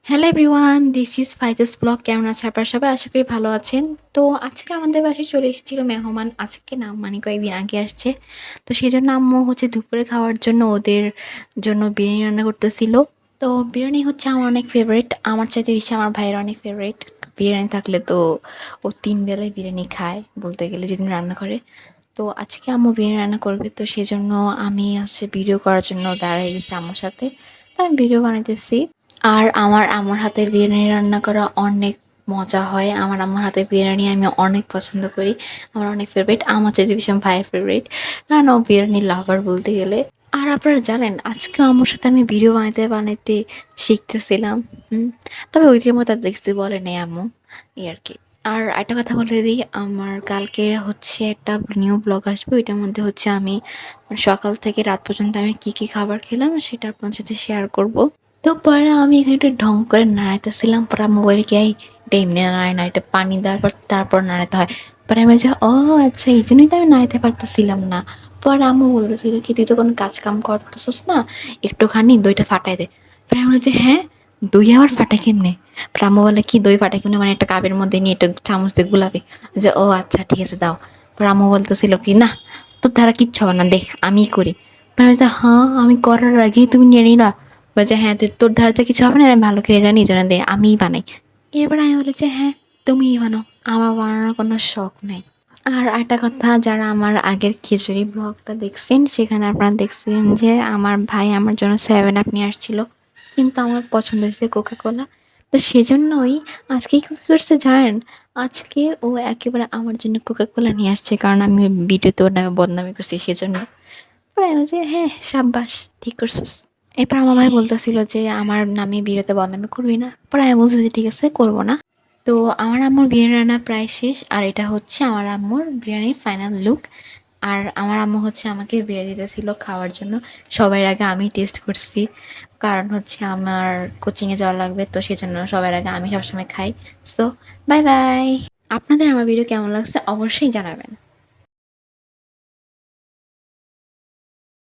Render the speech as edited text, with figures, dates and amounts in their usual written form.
Hello everyone, this is Faiza's blog. কেমন আছে আপনারা সবাই? আশা করি ভালো আছেন। তো আজকে আমাদের বাসায় চলে এসেছিল মেহমান। আজকে না মানে কয়েকদিন আগে আসছে। তো সেজন্য আম্মু হচ্ছে দুপুরে খাওয়ার জন্য ওদের জন্য বিরিয়ানি রান্না করতেছিল। তো বিরিয়ানি হচ্ছে আমার অনেক ফেভারিট, আমার চাইতে বেশি আমার ভাইয়ের অনেক ফেভারিট। বিরিয়ানি থাকলে তো ও ৩ বেলায় বিরিয়ানি খায় বলতে গেলে, যেদিন রান্না করে। তো আজকে আম্মু বিরিয়ানি রান্না করবে, তো সেজন্য আমি হচ্ছে ভিডিও করার জন্য দাঁড়াই গেছি আম্মুর সাথে। তো আমি ভিডিও বানাইতেছি। আর আমার আম্মুর হাতে বিরিয়ানি রান্না করা অনেক মজা হয়। আমার আম্মুর হাতে বিরিয়ানি আমি অনেক পছন্দ করি। আমার অনেক ফেভারিট। আমার চাইতে বেশি আমার ভাইয়ের ফেভারিট। কারণ ও বিরিয়ানির লাভার বলতে গেলে। আর আপনারা জানেন আজকেও আম্মুর সাথে আমি ভিডিও বানাইতে বানাইতে শিখতেছিলাম। তবে ওই যে মতো দেখছি বলে নেই আম্মু, এই আর কি। আর একটা কথা বলে দিই, আমার কালকে হচ্ছে একটা নিউ ব্লগ আসবে। ওইটার মধ্যে হচ্ছে আমি সকাল থেকে রাত পর্যন্ত আমি কী কী খাবার খেলাম সেটা আপনার সাথে শেয়ার করব। তো পরে আমি এখানে একটু ঢং করে নাড়াইতেছিলাম, পরে মোবাইল কি এটা এমনি নাড়ায় না, এটা পানি দেওয়ার পর তারপর নাড়াতে হয়। পরে আমি যে ও আচ্ছা, এই জন্যই তো আমি নাড়াতে পারতেছিলাম না। পরে আম্মু বলতেছিল কি তুই তো কোনো কাজ কাম করতেছিস না, একটুখানি দইটা ফাটাই দে। পরে আমি বলছি হ্যাঁ, দই আবার ফাটাই কেমনে? পরে আম্মু বলে কি দই ফাটাই কেমনে, মানে একটা কাপের মধ্যে নিয়ে একটা চামচ দিয়ে গুলাবে। যে ও আচ্ছা ঠিক আছে দাও। পরে আম্মু বলতেছিল কি না, তোর দ্বারা কিচ্ছু হবে না, দেখ আমিই করি। পরে আমি বলছি হ্যাঁ, আমি করার আগেই তুমি নিয়ে নিলা। বলছে হ্যাঁ, তুই তোর ধারতে কিছু হবে না, আমি ভালো করে জানি, এই জন্য দে আমিই বানাই। এরপর আমি বলেছি হ্যাঁ, তুমিই বানাও, আমার বানানোর কোনো শখ নাই। আর একটা কথা, যারা আমার আগের খিচুড়ি ব্লগটা দেখছেন সেখানে আপনারা দেখছেন যে আমার ভাই আমার জন্য 7 আপ নিয়ে আসছিল, কিন্তু আমার পছন্দ হয়েছে কোকা কোলা। তো সেজন্যই আজকে কী করছে জানেন, আজকে ও একেবারে আমার জন্য কোকা কোলা নিয়ে আসছে, কারণ আমি ভিডিওতে ওর নামে বদনামি করছি সেজন্য। পরে আমি বলছি হ্যাঁ সাব্বাস, ঠিক করছিস। এরপর আমার ভাই বলতেছিল যে আমার নামে বিয়েতে বদনামি করবি না। পরে আমি বলছি যে ঠিক আছে, করবো না। তো আমার আম্মুর বিরিয়ানি রান্না প্রায় শেষ, আর এটা হচ্ছে আমার আম্মুর বিরিয়ানির ফাইনাল লুক। আর আমার আম্মু হচ্ছে আমাকে বিরিয়ানি দিতেছিল খাওয়ার জন্য। সবার আগে আমি টেস্ট করছি, কারণ হচ্ছে আমার কোচিংয়ে যাওয়া লাগবে, তো সেজন্য সবার আগে আমি সবসময় খাই। So bye bye. আপনাদের আমার ভিডিও কেমন লাগছে অবশ্যই জানাবেন।